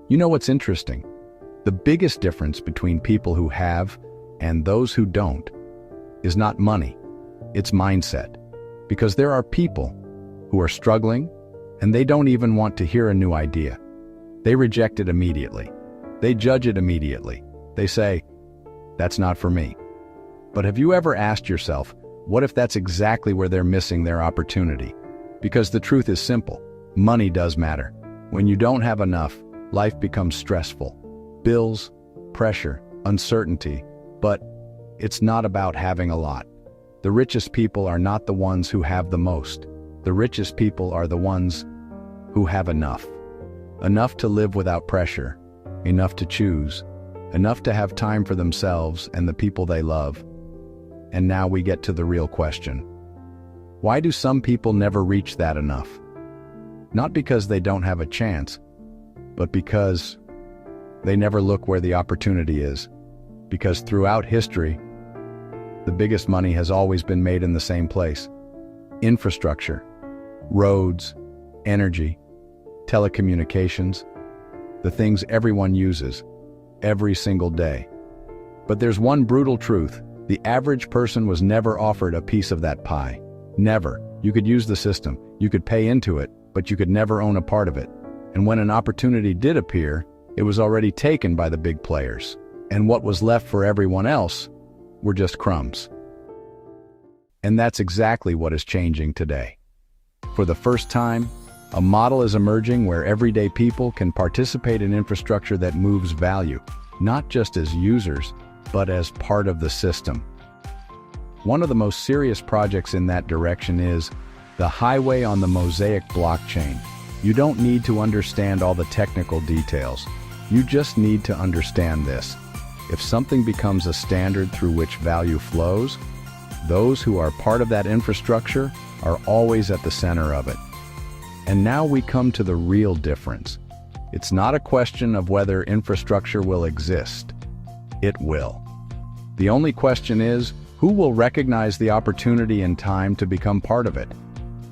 You know what's interesting? The biggest difference between people who have and those who don't is not money, it's mindset. Because there are people who are struggling and they don't even want to hear a new idea. They reject it immediately. They judge it immediately. They say, "That's not for me." But have you ever asked yourself, what if that's exactly where they're missing their opportunity? Because the truth is simple. Money does matter. When you don't have enough, life becomes stressful. Bills, pressure, uncertainty. But it's not about having a lot. The richest people are not the ones who have the most. The richest people are the ones who have enough. Enough to live without pressure. Enough to choose. Enough to have time for themselves and the people they love. And now we get to the real question. Why do some people never reach that enough? Not because they don't have a chance, but because they never look where the opportunity is. Because throughout history, the biggest money has always been made in the same place. Infrastructure, roads, energy, telecommunications, the things everyone uses every single day. But there's one brutal truth. The average person was never offered a piece of that pie. Never. You could use the system, you could pay into it, but you could never own a part of it. And when an opportunity did appear, it was already taken by the big players. And what was left for everyone else were just crumbs. And that's exactly what is changing today. For the first time, a model is emerging where everyday people can participate in infrastructure that moves value, not just as users, but as part of the system. One of the most serious projects in that direction is the highway on the Mosaic blockchain. You don't need to understand all the technical details. You just need to understand this. If something becomes a standard through which value flows, those who are part of that infrastructure are always at the center of it. And now we come to the real difference. It's not a question of whether infrastructure will exist. It will. The only question is, who will recognize the opportunity in time to become part of it?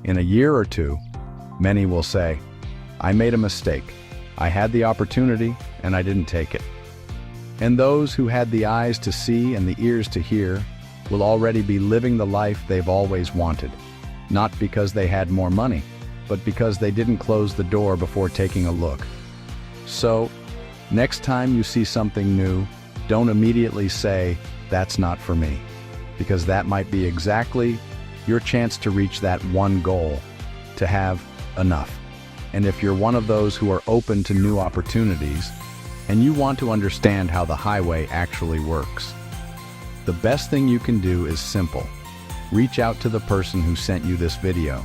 In a year or two, many will say, "I made a mistake. I had the opportunity and I didn't take it." And those who had the eyes to see and the ears to hear will already be living the life they've always wanted. Not because they had more money, but because they didn't close the door before taking a look. So, next time you see something new, don't immediately say, "That's not for me," because that might be exactly your chance to reach that one goal, to have enough. And if you're one of those who are open to new opportunities, and you want to understand how the highway actually works, the best thing you can do is simple. Reach out to the person who sent you this video.